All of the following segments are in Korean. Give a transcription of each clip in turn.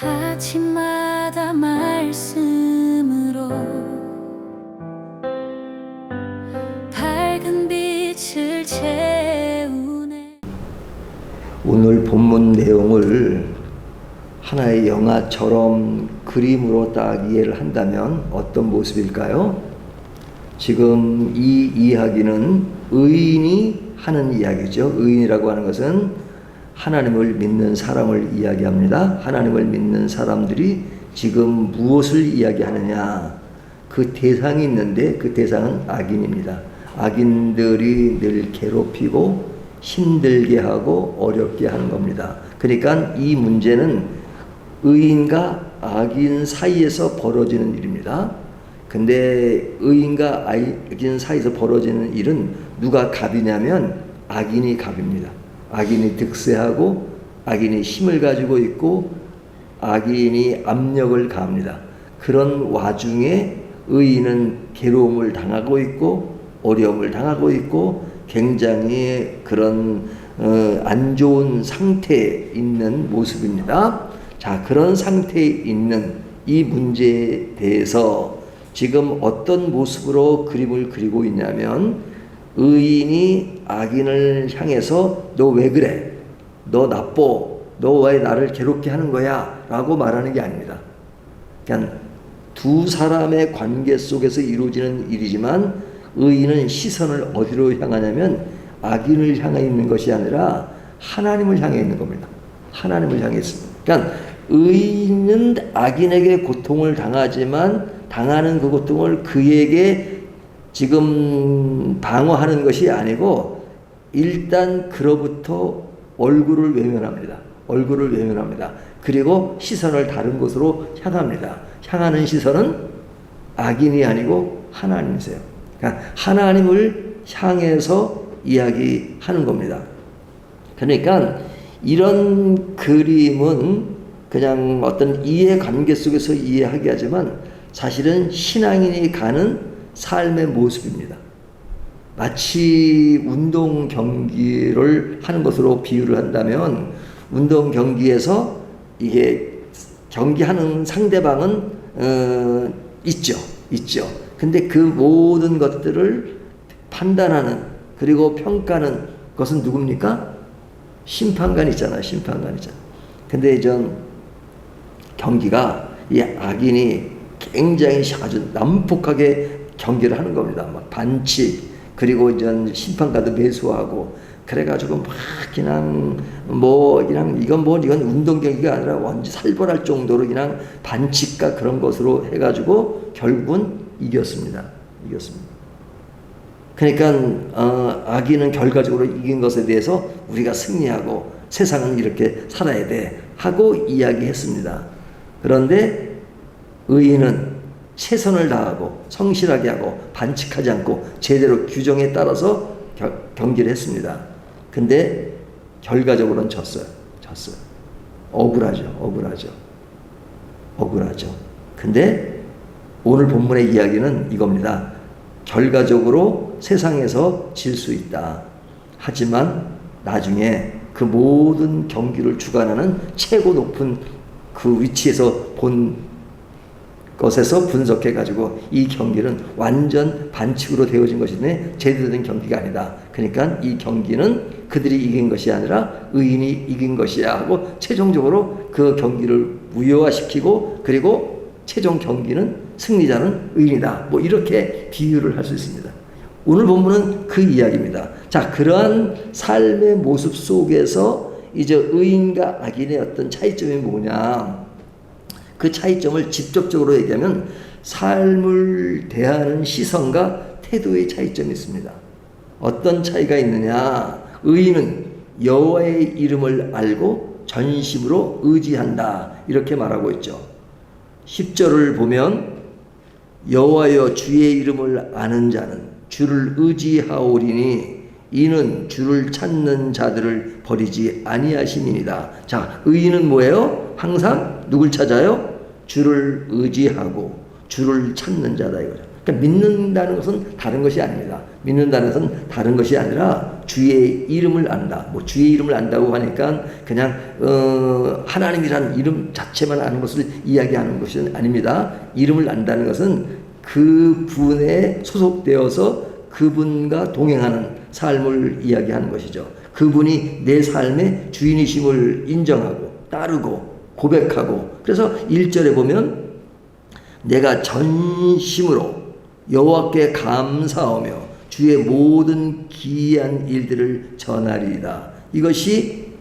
아침마다 말씀으로 밝은 빛을 채우네. 오늘 본문 내용을 하나의 영화처럼 그림으로 딱 이해를 한다면 어떤 모습일까요? 지금 이 이야기는 의인이 하는 이야기죠. 의인이라고 하는 것은 하나님을 믿는 사람을 이야기합니다. 하나님을 믿는 사람들이 지금 무엇을 이야기하느냐? 그 대상이 있는데 그 대상은 악인입니다. 악인들이 늘 괴롭히고 힘들게 하고 어렵게 하는 겁니다. 그러니까 이 문제는 의인과 악인 사이에서 벌어지는 일입니다. 근데 의인과 악인 사이에서 벌어지는 일은 누가 갑이냐면 악인이 갑입니다. 악인이 득세하고 악인이 힘을 가지고 있고 악인이 압력을 가합니다. 그런 와중에 의인은 괴로움을 당하고 있고 어려움을 당하고 있고 굉장히 그런 안 좋은 상태에 있는 모습입니다. 자, 그런 상태에 있는 이 문제에 대해서 지금 어떤 모습으로 그림을 그리고 있냐면 의인이 악인을 향해서 너 왜 그래? 너 나빠? 너 왜 나를 괴롭게 하는 거야? 라고 말하는 게 아닙니다. 그냥 두 사람의 관계 속에서 이루어지는 일이지만 의인은 시선을 어디로 향하냐면 악인을 향해 있는 것이 아니라 하나님을 향해 있는 겁니다. 하나님을 향해 있습니다. 그러니까 의인은 악인에게 고통을 당하지만 당하는 그 고통을 그에게 지금 방어하는 것이 아니고 일단 그로부터 얼굴을 외면합니다. 얼굴을 외면합니다. 그리고 시선을 다른 곳으로 향합니다. 향하는 시선은 악인이 아니고 하나님이세요. 그러니까 하나님을 향해서 이야기하는 겁니다. 그러니까 이런 그림은 그냥 어떤 이해관계 속에서 이해하게 하지만 사실은 신앙인이 가는 삶의 모습입니다. 마치 운동 경기를 하는 것으로 비유를 한다면 운동 경기에서 이게 경기하는 상대방은 있죠. 근데 그 모든 것들을 판단하는 그리고 평가하는 것은 누굽니까? 심판관 있잖아요. 근데 전 경기가 이 악인이 굉장히 아주 난폭하게 경기를 하는 겁니다. 막 반칙, 그리고 이제 심판관도 매수하고, 그래가지고 막 그냥 이건 운동 경기가 아니라 완전 살벌할 정도로 그냥 반칙과 그런 것으로 해가지고 결국은 이겼습니다. 그러니까 악인은 결과적으로 이긴 것에 대해서 우리가 승리하고 세상은 이렇게 살아야 돼 하고 이야기했습니다. 그런데 의인은 최선을 다하고 성실하게 하고 반칙하지 않고 제대로 규정에 따라서 경기를 했습니다. 근데 결과적으로는 졌어요. 억울하죠. 근데 오늘 본문의 이야기는 이겁니다. 결과적으로 세상에서 질 수 있다. 하지만 나중에 그 모든 경기를 주관하는 최고 높은 그 위치에서 본 것에서 분석해가지고 이 경기는 완전 반칙으로 되어진 것이네 제대로 된 경기가 아니다. 그러니까 이 경기는 그들이 이긴 것이 아니라 의인이 이긴 것이야 하고 최종적으로 그 경기를 무효화시키고 그리고 최종 경기는 승리자는 의인이다. 뭐 이렇게 비유를 할 수 있습니다. 오늘 본문은 그 이야기입니다. 자, 그러한 삶의 모습 속에서 이제 의인과 악인의 어떤 차이점이 뭐냐? 그 차이점을 직접적으로 얘기하면 삶을 대하는 시선과 태도의 차이점이 있습니다. 어떤 차이가 있느냐? 의인은 여호와의 이름을 알고 전심으로 의지한다. 이렇게 말하고 있죠. 10절을 보면 여호와여 주의 이름을 아는 자는 주를 의지하오리니 이는 주를 찾는 자들을 버리지 아니하심이니이다. 자, 의인은 뭐예요? 항상 누굴 찾아요? 주를 의지하고 주를 찾는 자다 이거죠. 그러니까 믿는다는 것은 다른 것이 아닙니다. 믿는다는 것은 다른 것이 아니라 주의 이름을 안다. 뭐 주의 이름을 안다고 하니까 그냥 하나님이란 이름 자체만 아는 것을 이야기하는 것이 아닙니다. 이름을 안다는 것은 그분에 소속되어서 그분과 동행하는 삶을 이야기하는 것이죠. 그분이 내 삶의 주인이심을 인정하고 따르고 고백하고, 그래서 1절에 보면 내가 전심으로 여호와께 감사하며 주의 모든 기이한 일들을 전하리이다. 이것이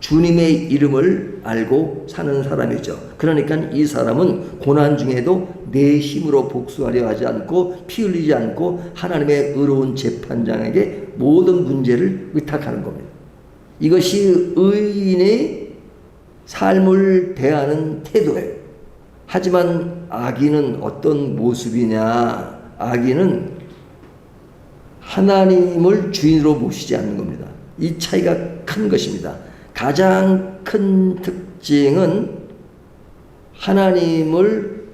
주님의 이름을 알고 사는 사람이죠. 그러니까 이 사람은 고난 중에도 내 힘으로 복수하려 하지 않고 피 흘리지 않고 하나님의 의로운 재판장에게 모든 문제를 의탁하는 겁니다. 이것이 의인의 삶을 대하는 태도예요. 하지만 악인은 어떤 모습이냐? 악인은 하나님을 주인으로 모시지 않는 겁니다. 이 차이가 큰 것입니다. 가장 큰 특징은 하나님을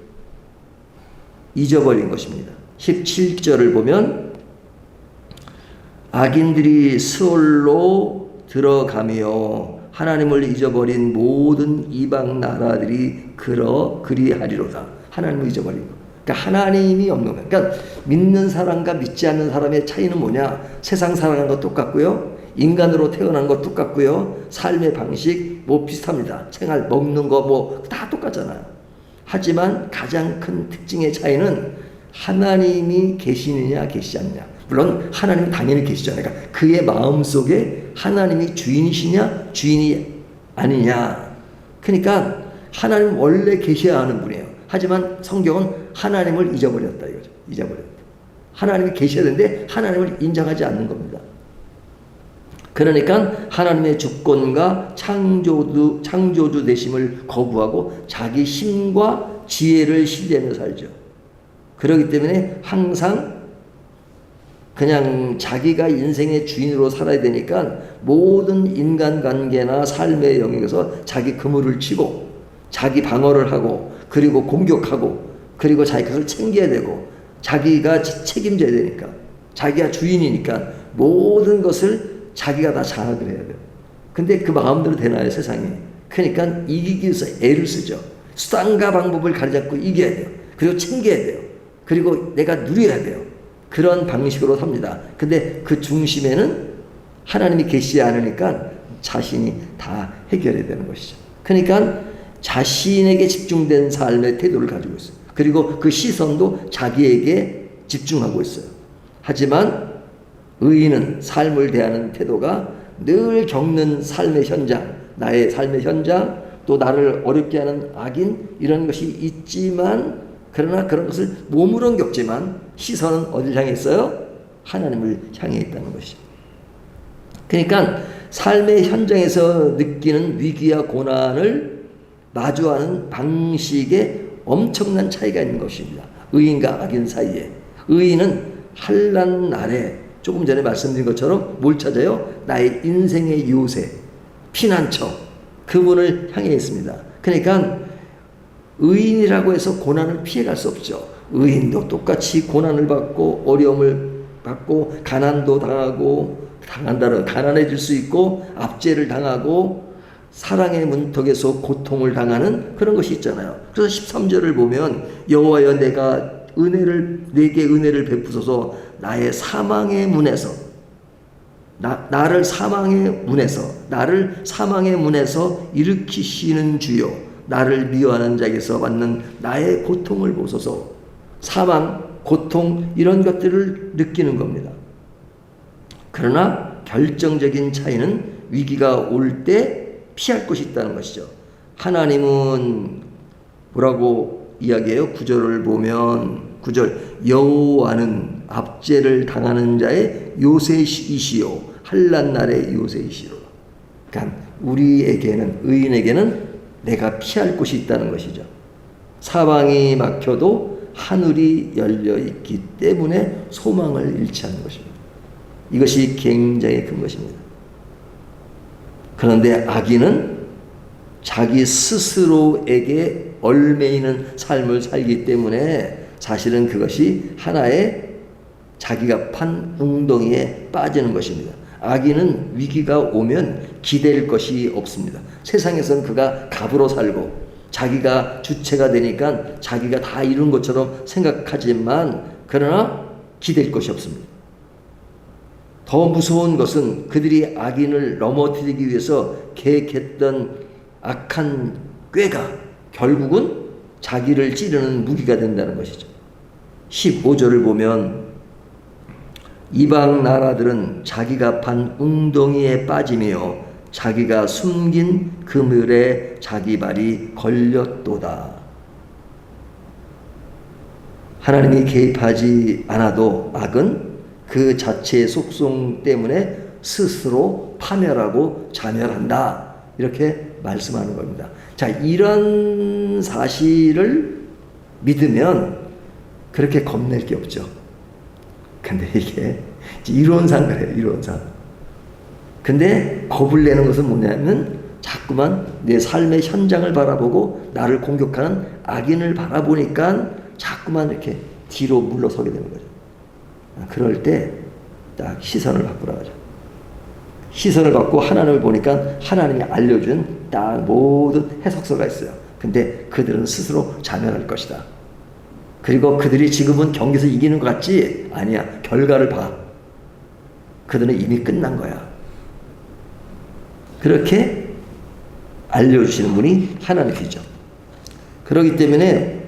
잊어버린 것입니다. 17절을 보면 악인들이 스올로 들어가며 하나님을 잊어버린 모든 이방 나라들이 그리하리로다. 하나님을 잊어버린 것. 그러니까 하나님이 없는 거예요. 그러니까 믿는 사람과 믿지 않는 사람의 차이는 뭐냐? 세상 살아가는 것 똑같고요. 인간으로 태어난 것 똑같고요. 삶의 방식 뭐 비슷합니다. 생활, 먹는 거 뭐 다 똑같잖아요. 하지만 가장 큰 특징의 차이는 하나님이 계시느냐 계시지 않느냐. 물론 하나님이 당연히 계시잖아요. 그러니까 그의 마음속에 하나님이 주인이시냐 주인이 아니냐. 그러니까 하나님 원래 계셔야 하는 분이에요. 하지만 성경은 하나님을 잊어버렸다 이거죠. 잊어버렸다. 하나님이 계셔야 되는데 하나님을 인정하지 않는 겁니다. 그러니까 하나님의 주권과 창조주 되심을 거부하고 자기 힘과 지혜를 신뢰하며 살죠. 그렇기 때문에 항상 그냥 자기가 인생의 주인으로 살아야 되니까 모든 인간관계나 삶의 영역에서 자기 그물을 치고 자기 방어를 하고 그리고 공격하고 그리고 자기 것을 챙겨야 되고 자기가 책임져야 되니까 자기가 주인이니까 모든 것을 자기가 다 장악을 해야 돼요. 근데 그 마음대로 되나요, 세상이? 그러니까 이기기 위해서 애를 쓰죠. 수단과 방법을 가르잡고 이겨야 돼요. 그리고 챙겨야 돼요. 그리고 내가 누려야 돼요. 그런 방식으로 삽니다. 근데 그 중심에는 하나님이 계시지 않으니까 자신이 다 해결해야 되는 것이죠. 그러니까 자신에게 집중된 삶의 태도를 가지고 있어요. 그리고 그 시선도 자기에게 집중하고 있어요. 하지만 의인은 삶을 대하는 태도가 늘 겪는 삶의 현장, 나의 삶의 현장, 또 나를 어렵게 하는 악인 이런 것이 있지만 그러나 그런 것을 몸으로는 겪지만 시선은 어디를 향해 있어요? 하나님을 향해 있다는 것이죠. 그러니까 삶의 현장에서 느끼는 위기와 고난을 마주하는 방식에 엄청난 차이가 있는 것입니다. 의인과 악인 사이에. 의인은 환난 날에 조금 전에 말씀드린 것처럼 뭘 찾아요? 나의 인생의 요새, 피난처, 그분을 향해 있습니다. 그러니까 의인이라고 해서 고난을 피해갈 수 없죠. 의인도 똑같이 고난을 받고 어려움을 받고 가난도 당하고 가난해질 수 있고 압제를 당하고 사랑의 문턱에서 고통을 당하는 그런 것이 있잖아요. 그래서 13절을 보면 여호와여 내게 은혜를 베푸소서 나의 사망의 문에서 나를 사망의 문에서 일으키시는 주요 나를 미워하는 자에게서 받는 나의 고통을 보소서. 사망, 고통 이런 것들을 느끼는 겁니다. 그러나 결정적인 차이는 위기가 올 때 피할 곳이 있다는 것이죠. 하나님은 뭐라고 이야기해요? 9절을 보면 9절 여호와는 압제를 당하는 자의 요새이시요 환난 날의 요새이시로. 그러니까 우리에게는 의인에게는 내가 피할 곳이 있다는 것이죠. 사방이 막혀도 하늘이 열려 있기 때문에 소망을 잃지 않는 것입니다. 이것이 굉장히 큰 것입니다. 그런데 악인은 자기 스스로에게 얽매이는 삶을 살기 때문에 사실은 그것이 하나의 자기가 판 웅덩이에 빠지는 것입니다. 악인은 위기가 오면 기댈 것이 없습니다. 세상에서는 그가 갑으로 살고 자기가 주체가 되니까 자기가 다 이룬 것처럼 생각하지만 그러나 기댈 것이 없습니다. 더 무서운 것은 그들이 악인을 넘어뜨리기 위해서 계획했던 악한 꾀가 결국은 자기를 찌르는 무기가 된다는 것이죠. 15절을 보면 이방 나라들은 자기가 판 웅덩이에 빠지며 자기가 숨긴 그물에 자기 발이 걸렸도다. 하나님이 개입하지 않아도 악은 그 자체의 속성 때문에 스스로 파멸하고 자멸한다. 이렇게 말씀하는 겁니다. 자, 이런 사실을 믿으면 그렇게 겁낼 게 없죠. 근데 이게 이론상 그래요. 이론상. 근데 겁을 내는 것은 뭐냐면 자꾸만 내 삶의 현장을 바라보고 나를 공격하는 악인을 바라보니까 자꾸만 이렇게 뒤로 물러서게 되는 거죠. 그럴 때 딱 시선을 바꾸라 하죠. 시선을 바꾸고 하나님을 보니까 하나님이 알려준 딱 모든 해석서가 있어요. 근데 그들은 스스로 자멸할 것이다. 그리고 그들이 지금은 경기에서 이기는 것 같지? 아니야. 결과를 봐. 그들은 이미 끝난 거야. 그렇게 알려주시는 분이 하나님이죠. 그렇기 때문에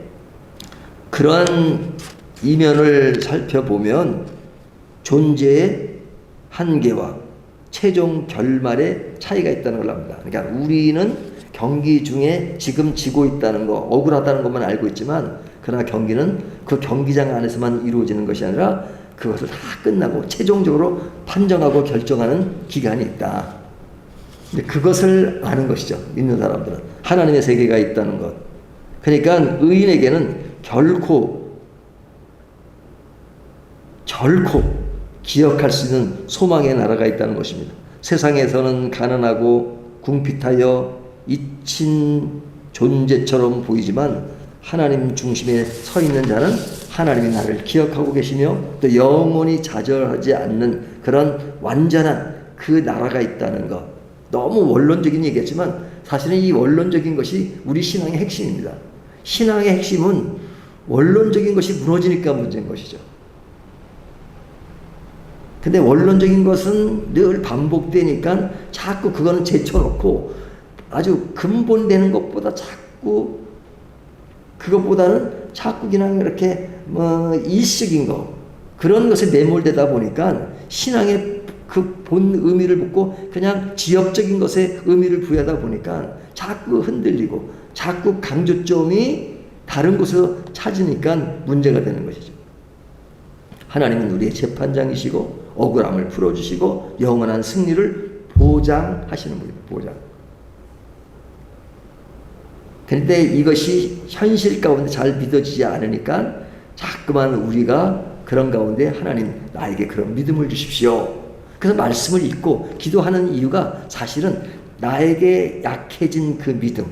그러한 이면을 살펴보면 존재의 한계와 최종 결말의 차이가 있다는 걸 압니다. 그러니까 우리는 경기 중에 지금 지고 있다는 거, 억울하다는 것만 알고 있지만 그러나 경기는 그 경기장 안에서만 이루어지는 것이 아니라 그것을 다 끝나고 최종적으로 판정하고 결정하는 기간이 있다. 근데 그것을 아는 것이죠. 믿는 사람들은. 하나님의 세계가 있다는 것. 그러니까 의인에게는 결코 기억할 수 있는 소망의 나라가 있다는 것입니다. 세상에서는 가난하고 궁핍하여 잊힌 존재처럼 보이지만 하나님 중심에 서 있는 자는 하나님이 나를 기억하고 계시며 또 영원히 좌절하지 않는 그런 완전한 그 나라가 있다는 것. 너무 원론적인 얘기겠지만 사실은 이 원론적인 것이 우리 신앙의 핵심입니다. 신앙의 핵심은 원론적인 것이 무너지니까 문제인 것이죠. 근데 원론적인 것은 늘 반복되니까 자꾸 그거는 제쳐놓고 아주 근본되는 것보다 자꾸 그것보다는 자꾸 그냥 이렇게 일시적인 거 그런 것에 매몰되다 보니까 신앙의 그 본 의미를 묻고 그냥 지역적인 것에 의미를 부여하다 보니까 자꾸 흔들리고 자꾸 강조점이 다른 곳에서 찾으니까 문제가 되는 것이죠. 하나님은 우리의 재판장이시고 억울함을 풀어주시고 영원한 승리를 보장하시는 분입니다. 보장. 그런데 이것이 현실 가운데 잘 믿어지지 않으니까 자꾸만 우리가 그런 가운데 하나님 나에게 그런 믿음을 주십시오. 그래서 말씀을 읽고 기도하는 이유가 사실은 나에게 약해진 그 믿음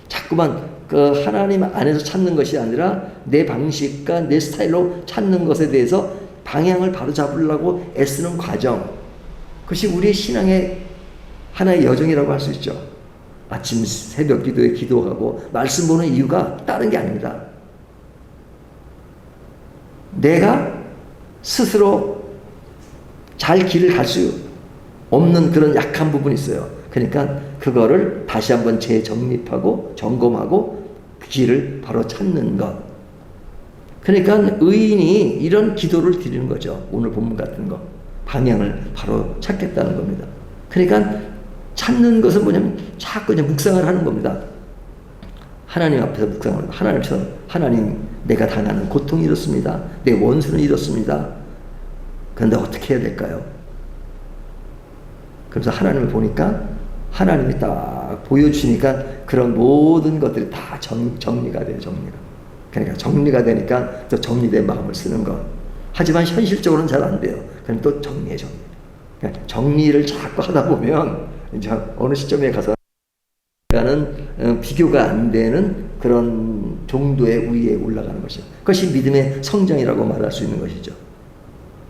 자꾸만 그 하나님 안에서 찾는 것이 아니라 내 방식과 내 스타일로 찾는 것에 대해서 방향을 바로 잡으려고 애쓰는 과정 그것이 우리의 신앙의 하나의 여정이라고 할 수 있죠. 아침 새벽 기도에 기도하고 말씀 보는 이유가 다른 게 아닙니다. 내가 스스로 잘 길을 갈 수 없는 그런 약한 부분이 있어요. 그러니까 그거를 다시 한번 재정립하고 점검하고 그 길을 바로 찾는 것. 그러니까 의인이 이런 기도를 드리는 거죠. 오늘 본문 같은 거. 방향을 바로 찾겠다는 겁니다. 그러니까 찾는 것은 뭐냐면 자꾸 이제 묵상을 하는 겁니다. 하나님 앞에서 묵상을 합니다. 하나님처럼 하나님 내가 당하는 고통이 이렇습니다. 내 원수는 이렇습니다. 그런데 어떻게 해야 될까요? 그래서 하나님을 보니까 하나님이 딱 보여주시니까 그런 모든 것들이 다 정리가 돼요. 정리가. 그러니까 정리가 되니까 또 정리된 마음을 쓰는 것. 하지만 현실적으로는 잘 안 돼요. 그럼 또 정리해. 그러니까 정리를 자꾸 하다 보면 이제 어느 시점에 가서 비교가 안 되는 그런 정도의 위에 올라가는 것이죠. 그것이 믿음의 성장이라고 말할 수 있는 것이죠.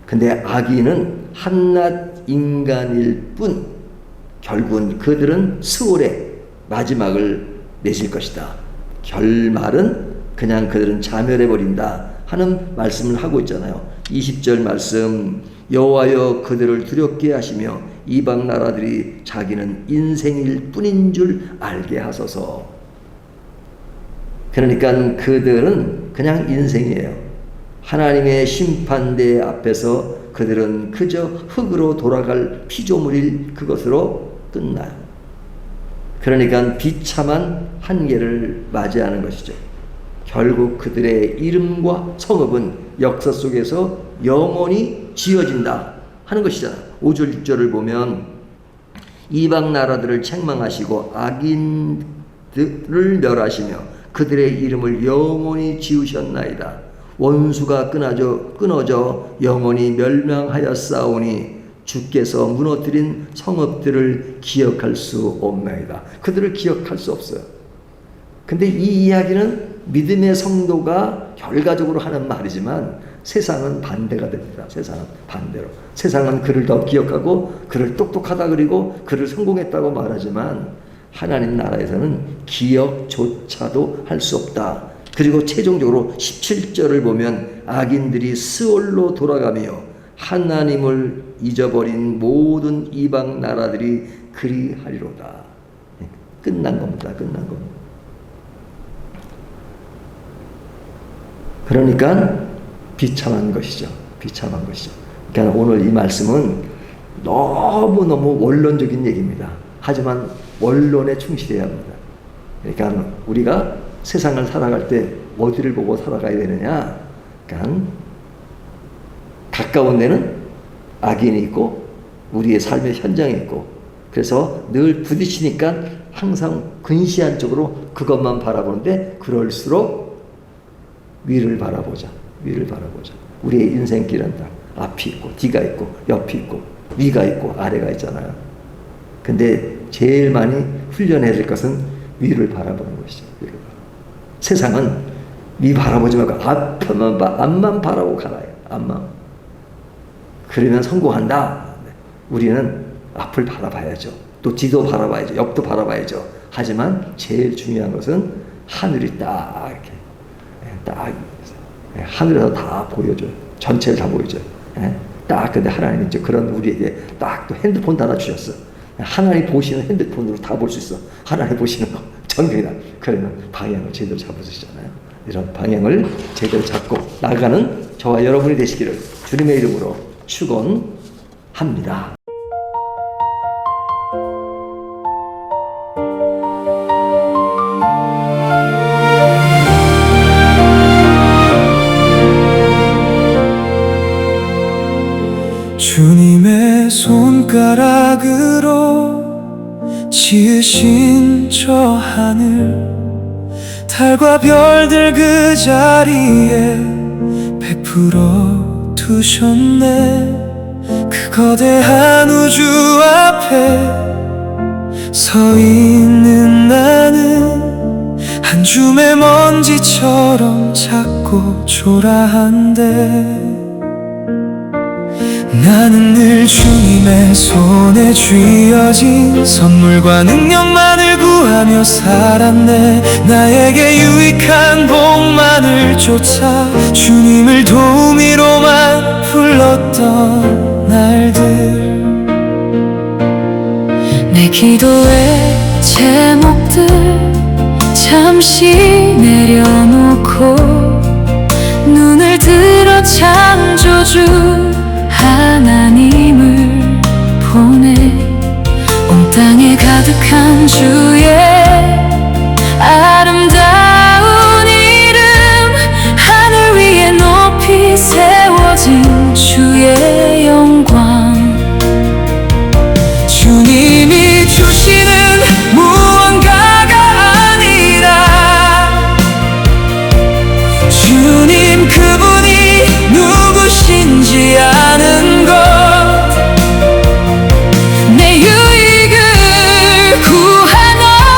근데 악인은 한낱 인간일 뿐 결국은 그들은 스올의 마지막을 맺을 것이다. 결말은 그냥 그들은 자멸해버린다 하는 말씀을 하고 있잖아요. 20절 말씀, 여호와여 그들을 두렵게 하시며 이방 나라들이 자기는 인생일 뿐인 줄 알게 하소서. 그러니까 그들은 그냥 인생이에요. 하나님의 심판대 앞에서 그들은 그저 흙으로 돌아갈 피조물일 그것으로 끝나요. 그러니까 비참한 한계를 맞이하는 것이죠. 결국 그들의 이름과 성읍은 역사 속에서 영원히 지어진다 하는 것이잖아요. 5절 6절을 보면 이방 나라들을 책망하시고 악인들을 멸하시며 그들의 이름을 영원히 지으셨나이다. 원수가 끊어져 영원히 멸망하였사오니 주께서 무너뜨린 성읍들을 기억할 수 없나이다. 그들을 기억할 수 없어요. 근데 이 이야기는 믿음의 성도가 결과적으로 하는 말이지만 세상은 반대가 됩니다. 세상은 반대로. 세상은 그를 더 기억하고 그를 똑똑하다 그리고 그를 성공했다고 말하지만 하나님 나라에서는 기억조차도 할 수 없다. 그리고 최종적으로 17절을 보면 악인들이 스올로 돌아가며 하나님을 잊어버린 모든 이방 나라들이 그리하리로다. 끝난 겁니다. 끝난 겁니다. 그러니까 비참한 것이죠. 비참한 것이죠. 그러니까 오늘 이 말씀은 너무너무 원론적인 얘기입니다. 하지만 원론에 충실해야 합니다. 그러니까 우리가 세상을 살아갈 때 어디를 보고 살아가야 되느냐? 그러니까 가까운 데는 악인이 있고 우리의 삶의 현장이 있고 그래서 늘 부딪히니까 항상 근시안 쪽으로 그것만 바라보는데 그럴수록 위를 바라보자. 위를 바라보자. 우리의 인생길은 다 앞이 있고 뒤가 있고 옆이 있고 위가 있고 아래가 있잖아요. 근데 제일 많이 훈련해야 될 것은 위를 바라보는 것이죠. 위를 바라보는. 세상은 위 바라보지 말고 앞만 바라보고 가라. 앞만. 그러면 성공한다. 우리는 앞을 바라봐야죠. 또 뒤도 바라봐야죠. 옆도 바라봐야죠. 하지만 제일 중요한 것은 하늘이 딱 이렇게 딱 하늘에서 다 보여줘요. 전체를 다 보여줘요. 딱 근데 하나님이 이제 그런 우리에게 딱 또 핸드폰 하나 주셨어. 하나님 보시는 핸드폰으로 다 볼 수 있어. 하나님 보시는 거 전경이다. 그러면 방향을 제대로 잡으시잖아요. 이런 방향을 제대로 잡고 나가는 저와 여러분이 되시기를 주님의 이름으로 축원합니다. 주님의 손가락으로 지으신 저 하늘 달과 별들 그 자리에 베풀어 두셨네. 그 거대한 우주 앞에 서 있는 나는 한 줌의 먼지처럼 작고 초라한데 나는 늘 주님의 손에 쥐어진 선물과 능력만을 구하며 살았네. 나에게 유익한 복만을 쫓아 주님을 도우미로만 불렀던 날들. 내 기도의 제목들 잠시 내려놓고 눈을 들어 창조주 하나님을 보내. 온 땅에 가득한 주의 아름다운 이름 하늘 위에 높이 세워진 주의 영광. 주님이 주시는 무언가가 아니라 주님 그분이 누구신지 아는 것. 내 유익을 구하노라.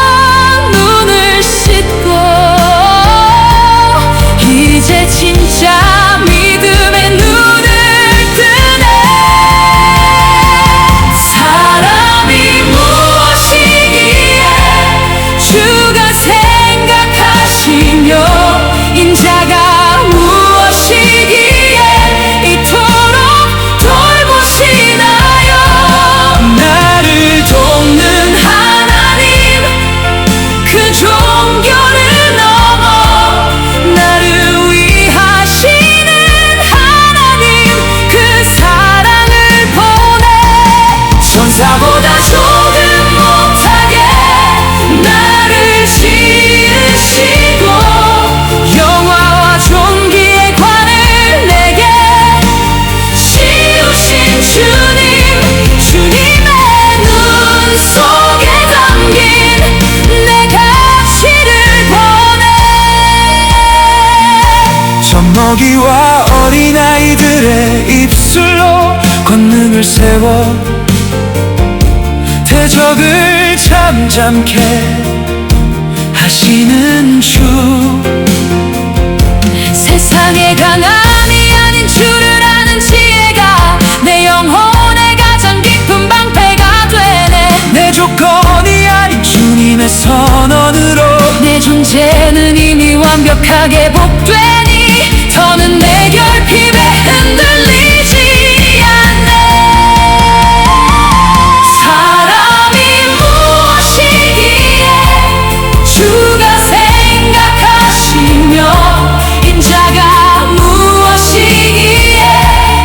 먹이와 어린아이들의 입술로 권능을 세워 대적을 잠잠케 하시는 주. 세상의 강함이 아닌 주를 아는 지혜가 내 영혼의 가장 깊은 방패가 되네. 내 조건이 아닌 주님의 선언으로 내 존재는 이미 완벽하게 복되니 더는 내 결핍에 흔들리지 않네. 사람이 무엇이기에 주가 생각하시며 인자가 무엇이기에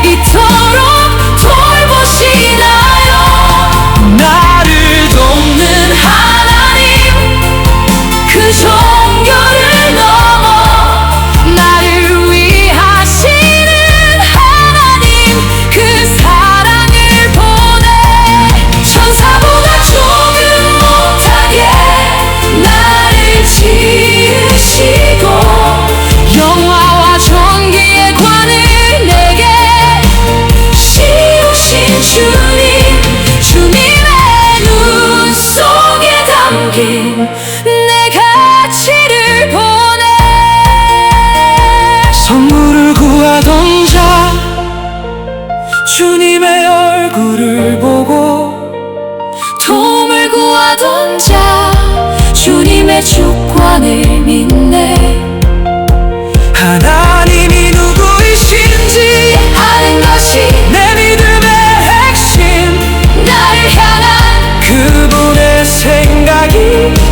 이토록 돌보시나요. 나를 돕는 하나님 그 종교를 넘어 나를 위하시는 하나님 그 사랑을 보내. 천사보다 조금 못하게 나를 지으시고 영화와 존귀의 관을 내게 씌우신 주님. 주님의 눈 속에 담긴 내 가치를 보내. 선물을 구하던 자 주님의 얼굴을 보고 도움을 구하던 자 주님의 주권을 믿네. 하나님이 누구이신지 아는 것이 내 믿음의 핵심. 나를 향한 그분의 생각이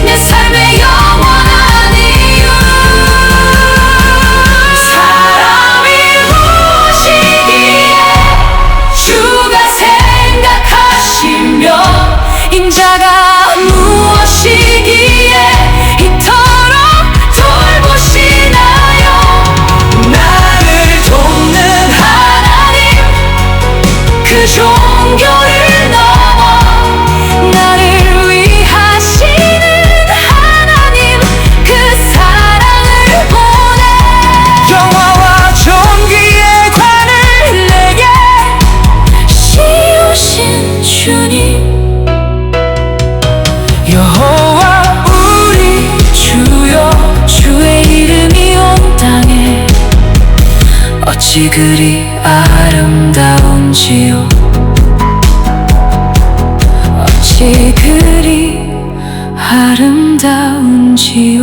내 삶의 영원한 이유. 사람이 무엇이기에 주가 생각하시며 인자가 무엇이기에 이토록 돌보시나요. 나를 돕는 하나님 그 종교를 넘어 나를 위하시는 하나님 그 사랑을 보내. 영화와 존귀의 관을 내게 씌우신 주님. 여호와 우리 주여 주의 이름이 온 땅에 어찌 그리 아름다운지요. 어찌 그리 아름다운지요.